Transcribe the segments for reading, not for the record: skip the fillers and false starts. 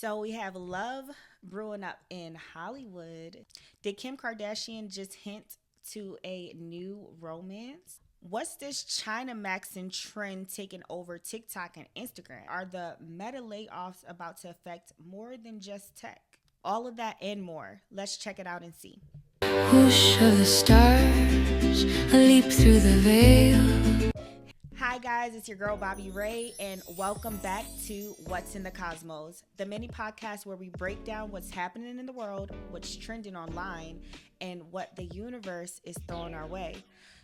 So we have love brewing up in Hollywood. Did Kim Kardashian just hint to a new romance? What's this China Maxin trend taking over TikTok and Instagram? Are the meta layoffs about to affect more than just tech? All of that and more. Let's check it out and see. Whoosh of the stars, a leap through the veil. Hi guys, it's your girl Bobby Ray, and welcome back to What's in the Cosmos, the mini podcast where we break down what's happening in the world, what's trending online, and what the universe is throwing our way,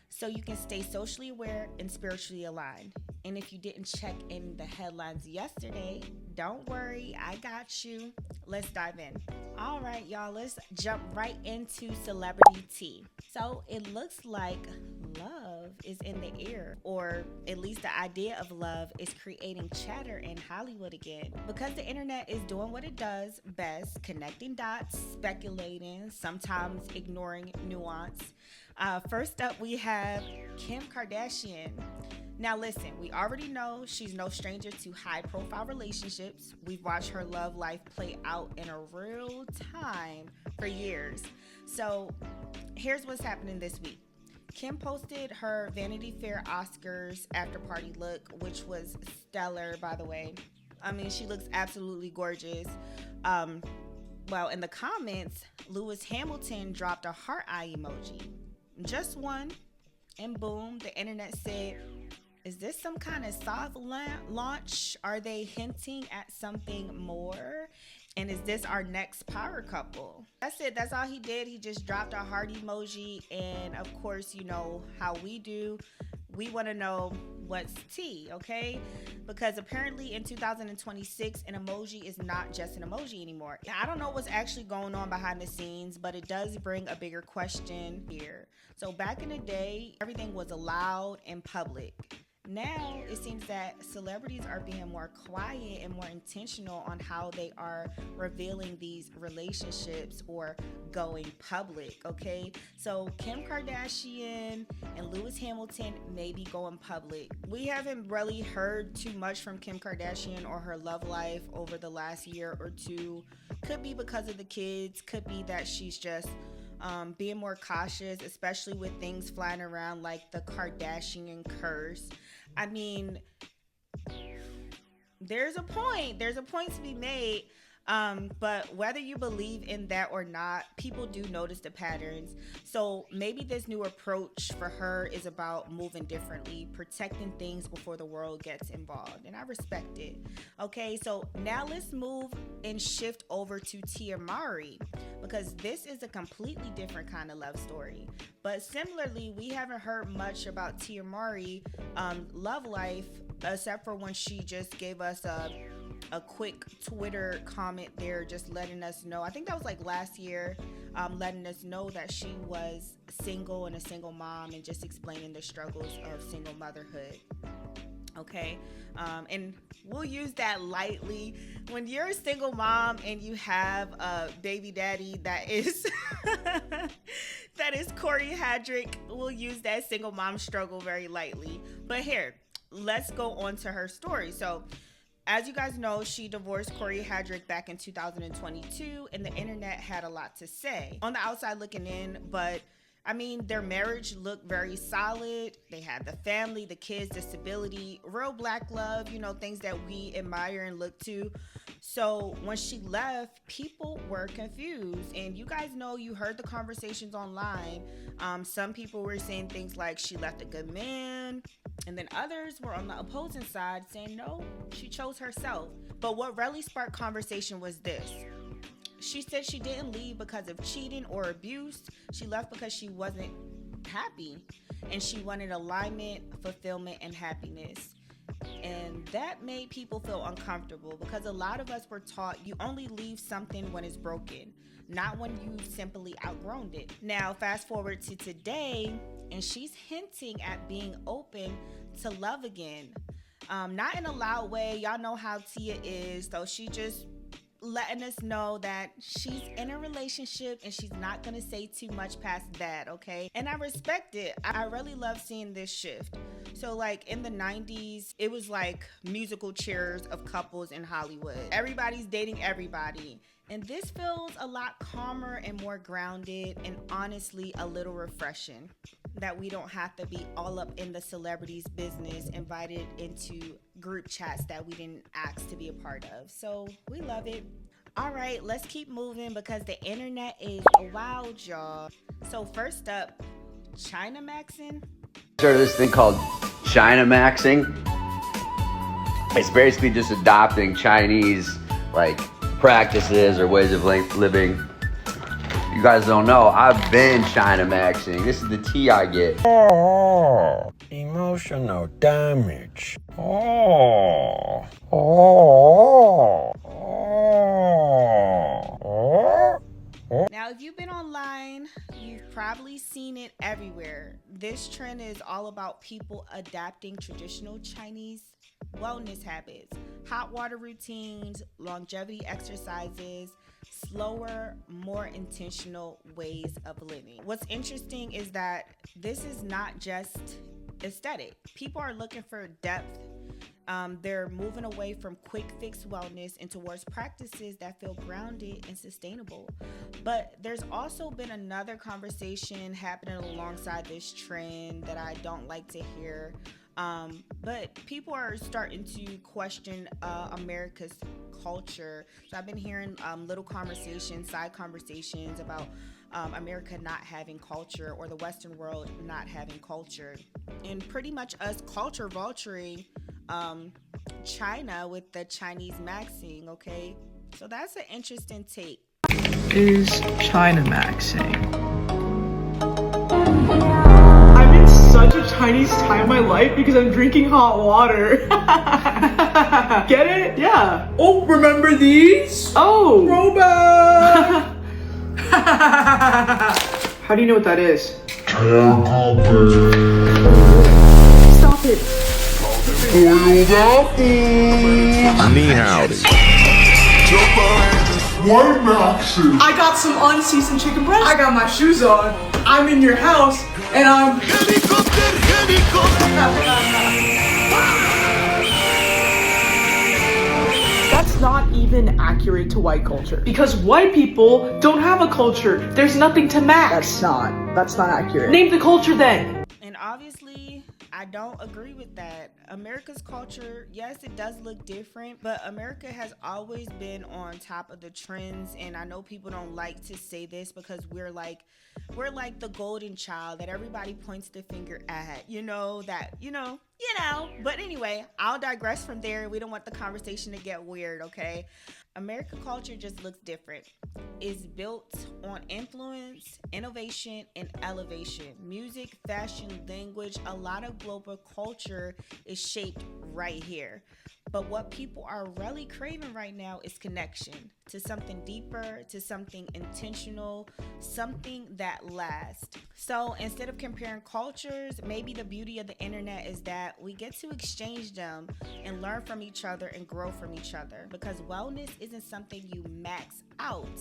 so you can stay socially aware and spiritually aligned. And if you didn't check in the headlines yesterday, don't worry, I got you. Let's dive in. All right, y'all, let's jump right into celebrity tea. So it looks like love is in the air, or at least the idea of love is creating chatter in Hollywood again. Because the internet is doing what it does best, connecting dots, speculating, sometimes ignoring nuance. First up, we have Kim Kardashian. Now listen, we already know she's no stranger to high-profile relationships. We've watched her love life play out in a real time for years. So here's what's happening this week. Kim posted her Vanity Fair Oscars after party look, which was stellar, by the way. I mean, she looks absolutely gorgeous. Well, in the comments, Lewis Hamilton dropped a heart-eye emoji. Just one, and boom, the internet said, is this some kind of soft launch? Are they hinting at something more? And is this our next power couple? That's it. That's all he did. He just dropped a heart emoji. And of course, you know how we do. We want to know what's tea, okay? Because apparently in 2026, an emoji is not just an emoji anymore. I don't know what's actually going on behind the scenes, but it does bring a bigger question here. So back in the day, everything was allowed in public. Now, it seems that celebrities are being more quiet and more intentional on how they are revealing these relationships or going public, okay? So, Kim Kardashian and Lewis Hamilton may be going public. We haven't really heard too much from Kim Kardashian or her love life over the last year or two. Could be because of the kids, could be that she's just being more cautious, especially with things flying around like the Kardashian curse. I mean, there's a point to be made. But whether you believe in that or not, people do notice the patterns. So maybe this new approach for her is about moving differently, protecting things before the world gets involved. And I respect it. Okay, so now let's move and shift over to Tia Mowry, because this is a completely different kind of love story. But similarly, we haven't heard much about Tia Mowry love life, except for when she just gave us a quick Twitter comment there, just letting us know, I think that was like last year, letting us know that she was single and a single mom, and just explaining the struggles of single motherhood. Okay, and we'll use that lightly. When you're a single mom and you have a baby daddy that is that is Corey Hadrick, we'll use that single mom struggle very lightly. But here, let's go on to her story. So as you guys know, she divorced Corey Hadrick back in 2022, and the internet had a lot to say on the outside looking in. But I mean, their marriage looked very solid. They had the family, the kids, the stability, real black love, you know, things that we admire and look to. So when she left, people were confused. And you guys know, you heard the conversations online. Some people were saying things like she left a good man. And then others were on the opposing side saying, no, she chose herself. But what really sparked conversation was this. She said she didn't leave because of cheating or abuse. She left because she wasn't happy, and she wanted alignment, fulfillment, and happiness. And that made people feel uncomfortable, because a lot of us were taught you only leave something when it's broken, not when you've simply outgrown it. Now, fast forward to today, and she's hinting at being open to love again. Not in a loud way. Y'all know how Tia is, so she just letting us know that she's in a relationship and she's not going to say too much past that, okay? And I respect it. I really love seeing this shift. So, like in the 90s, it was like musical chairs of couples in Hollywood. Everybody's dating everybody. And this feels a lot calmer and more grounded, and honestly, a little refreshing. That we don't have to be all up in the celebrities' business, invited into group chats that we didn't ask to be a part of. So, we love it. All right, let's keep moving because the internet is wild, y'all. So, first up, China Maxing. Started this thing called China Maxing. It's basically just adopting Chinese like practices or ways of living. You guys don't know, I've been China Maxing. This is the tea I get. Oh, emotional damage. Oh, oh, oh, oh. Now, if you've been online, you've probably seen it everywhere. This trend is all about people adapting traditional Chinese wellness habits, hot water routines, longevity exercises, slower, more intentional ways of living. What's interesting is that this is not just aesthetic. People are looking for depth. They're moving away from quick fix wellness and towards practices that feel grounded and sustainable. But there's also been another conversation happening alongside this trend that I don't like to hear. But people are starting to question America's culture. So I've been hearing little conversations, side conversations about America not having culture or the Western world not having culture. And pretty much us culture vulturing China with the Chinese maxing, okay? So that's an interesting take. Is China maxing? I'm in such a Chinese time in my life because I'm drinking hot water. Get it? Yeah. Oh, remember these? Oh. Throwback. How do you know what that is? Stop it. Ni howdy. White Maxes. I got some unseasoned chicken breast. I got my shoes on. I'm in your house, and I'm. That's not even accurate to white culture. Because white people don't have a culture. There's nothing to max. That's not accurate. Name the culture then. And obviously, I don't agree with that. America's culture, yes, it does look different, but America has always been on top of the trends. And I know people don't like to say this because we're like the golden child that everybody points the finger at, But anyway, I'll digress from there. We don't want the conversation to get weird, okay? American culture just looks different. It's built on influence, innovation, and elevation. Music, fashion, language, a lot of global culture is shaped right here. But what people are really craving right now is connection to something deeper, to something intentional, something that lasts. So instead of comparing cultures, maybe the beauty of the internet is that we get to exchange them and learn from each other and grow from each other. Because wellness isn't something you max out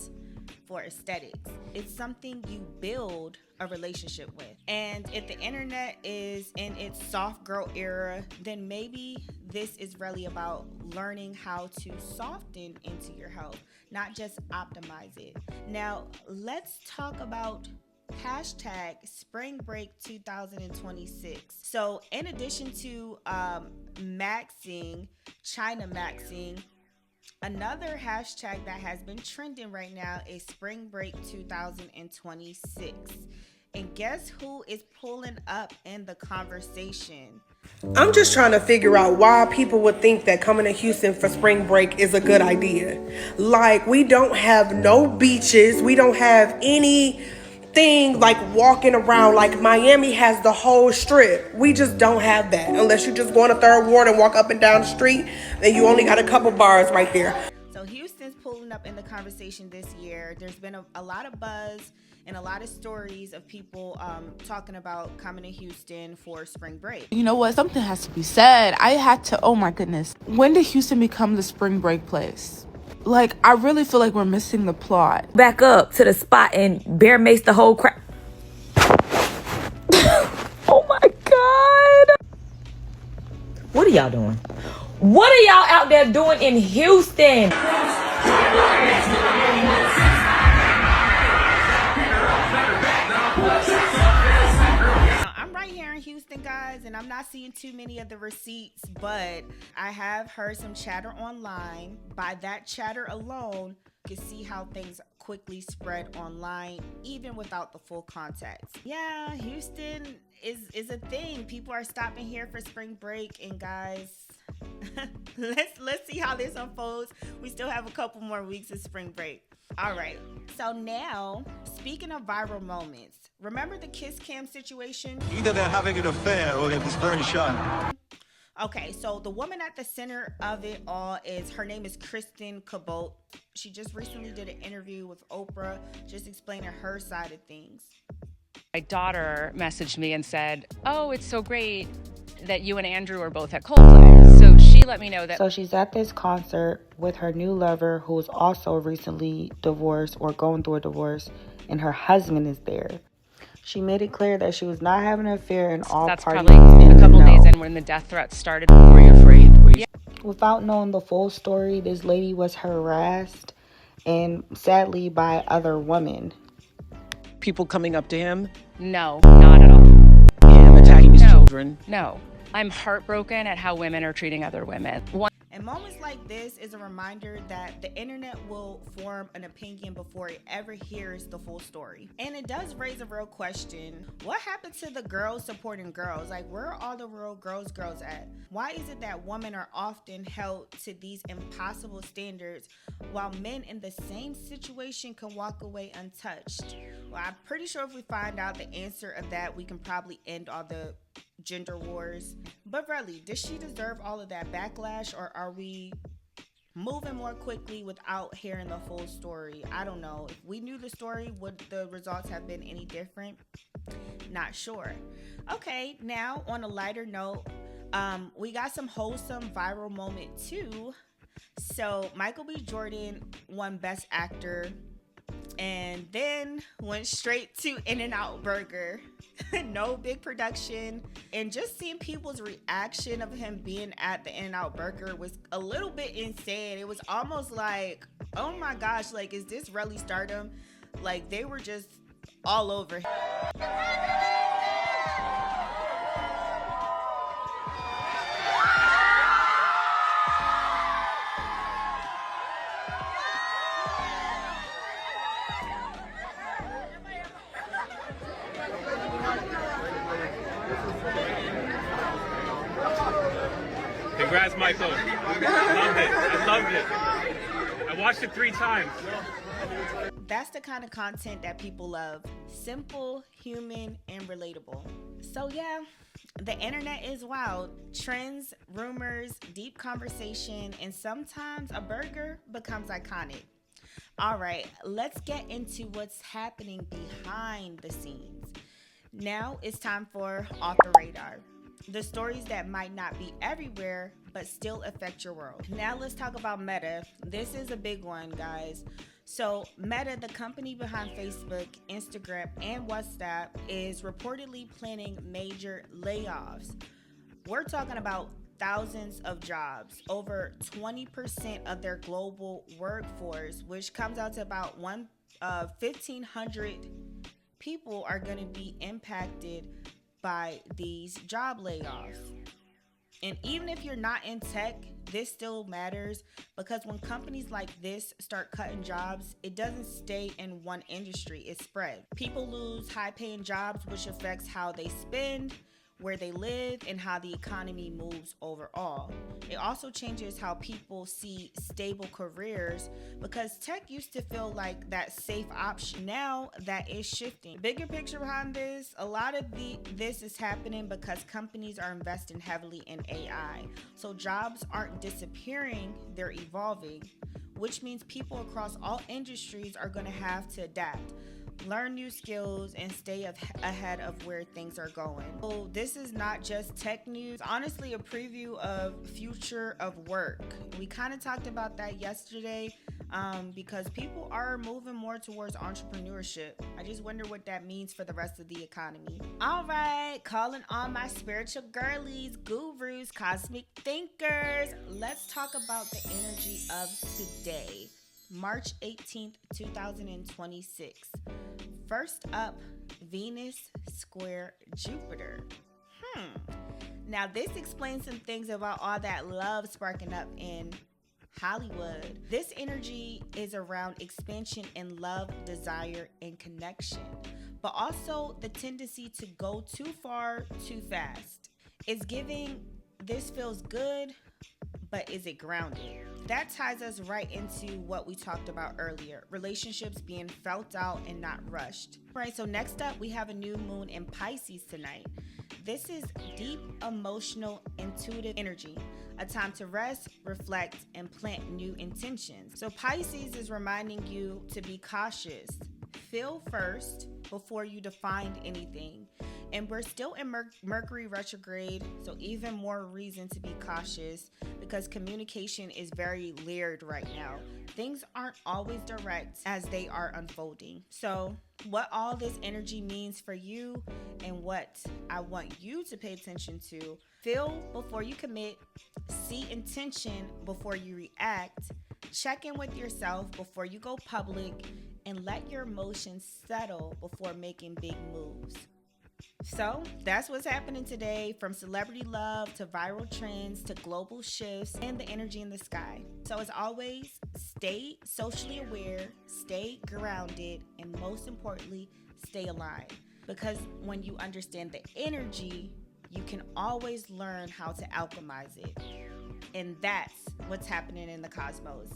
for aesthetics. It's something you build a relationship with. And if the internet is in its soft girl era, then maybe this is really about learning how to soften into your health, not just optimize it. Now, let's talk about hashtag Spring Break 2026. So in addition to maxing, China maxing, another hashtag that has been trending right now is Spring Break 2026. And guess who is pulling up in the conversation? I'm just trying to figure out why people would think that coming to Houston for spring break is a good idea. Like, we don't have no beaches. We don't have anything like walking around. Like, Miami has the whole strip. We just don't have that. Unless you just go on a third ward and walk up and down the street, then you only got a couple bars right there. So Houston's pulling up in the conversation this year. There's been a lot of buzz and a lot of stories of people talking about coming to Houston for spring break. You know what? Something has to be said. Oh my goodness. When did Houston become the spring break place? Like, I really feel like we're missing the plot. Back up to the spot and bear mace the whole crap. Oh my God. y'all doing? What are y'all out there doing in Houston? I'm right here in Houston, guys, and I'm not seeing too many of the receipts, but I have heard some chatter online. By that chatter alone, you can see how things quickly spread online, even without the full context. Yeah, Houston is a thing. People are stopping here for spring break, and guys, let's see how this unfolds. We still have a couple more weeks of spring break. All right. So now, speaking of viral moments, remember the kiss cam situation? Either they're having an affair or it's very shy. Okay, so the woman at the center of it all her name is Kristen Cabot. She just recently did an interview with Oprah, just explaining her side of things. My daughter messaged me and said, "Oh, it's so great that you and Andrew are both at Coldplay." So she let me know that. So she's at this concert with her new lover, who's also recently divorced or going through a divorce, and her husband is there. She made it clear that she was not having an affair, and all That's parties probably a couple days in when the death threats started. Were you afraid? Yeah. Without knowing the full story, this lady was harassed, and sadly by other women. People coming up to him? No, not at all. Him attacking his children? No. I'm heartbroken at how women are treating other women. And moments like this is a reminder that the internet will form an opinion before it ever hears the full story. And it does raise a real question. What happened to the girls supporting girls? Like, where are all the real girls at? Why is it that women are often held to these impossible standards while men in the same situation can walk away untouched? Well, I'm pretty sure if we find out the answer of that, we can probably end all the gender wars. But really, does she deserve all of that backlash, or are we moving more quickly without hearing the full story? I don't know. If we knew the story, would the results have been any different? Not sure. Okay, now on a lighter note, we got some wholesome viral moment too. So Michael B. Jordan won Best Actor and then went straight to In-N-Out Burger. No big production, and just seeing people's reaction of him being at the In-N-Out Burger was a little bit insane. It was almost like, oh my gosh, like, is this really stardom? Like, they were just all over him. Congrats, Michael. I loved it. I watched it 3 times. That's the kind of content that people love. Simple, human, and relatable. So yeah, the internet is wild. Trends, rumors, deep conversation, and sometimes a burger becomes iconic. All right, let's get into what's happening behind the scenes. Now it's time for Off the Radar. The stories that might not be everywhere, but still affect your world. Now let's talk about Meta. This is a big one, guys. So Meta, the company behind Facebook, Instagram, and WhatsApp, is reportedly planning major layoffs. We're talking about thousands of jobs, over 20% of their global workforce, which comes out to about 1,500 people are going to be impacted by these job layoffs. And even if you're not in tech, this still matters, because when companies like this start cutting jobs, it doesn't stay in one industry, it spreads. People lose high-paying jobs, which affects how they spend, where they live, and how the economy moves overall. It also changes how people see stable careers, because tech used to feel like that safe option. Now that is shifting. Bigger picture behind this, a lot of this is happening because companies are investing heavily in AI. So jobs aren't disappearing, they're evolving, which means people across all industries are going to have to adapt, learn new skills, and stay ahead of where things are going. So this is not just tech news, honestly a preview of future of work. We kind of talked about that yesterday. because people are moving more towards entrepreneurship. I just wonder what that means for the rest of the economy. All right, calling on my spiritual girlies, gurus, cosmic thinkers. Let's talk about the energy of today, March 18th, 2026. First up, Venus square Jupiter. Now this explains some things about all that love sparking up in Hollywood. This energy is around expansion in love, desire, and connection, but also the tendency to go too far, too fast. It's giving, this feels good, but is it grounded? That ties us right into what we talked about earlier, relationships being felt out and not rushed. All right, so next up, we have a new moon in Pisces tonight. This is deep, emotional, intuitive energy, a time to rest, reflect, and plant new intentions. So Pisces is reminding you to be cautious. Feel first before you define anything. And we're still in Mercury retrograde, so even more reason to be cautious because communication is very layered right now. Things aren't always direct as they are unfolding. So what all this energy means for you and what I want you to pay attention to: feel before you commit, see intention before you react, check in with yourself before you go public, and let your emotions settle before making big moves. So that's what's happening today, from celebrity love to viral trends to global shifts and the energy in the sky. So as always, stay socially aware, stay grounded, and most importantly, stay aligned. Because when you understand the energy, you can always learn how to alchemize it. And that's what's happening in the cosmos.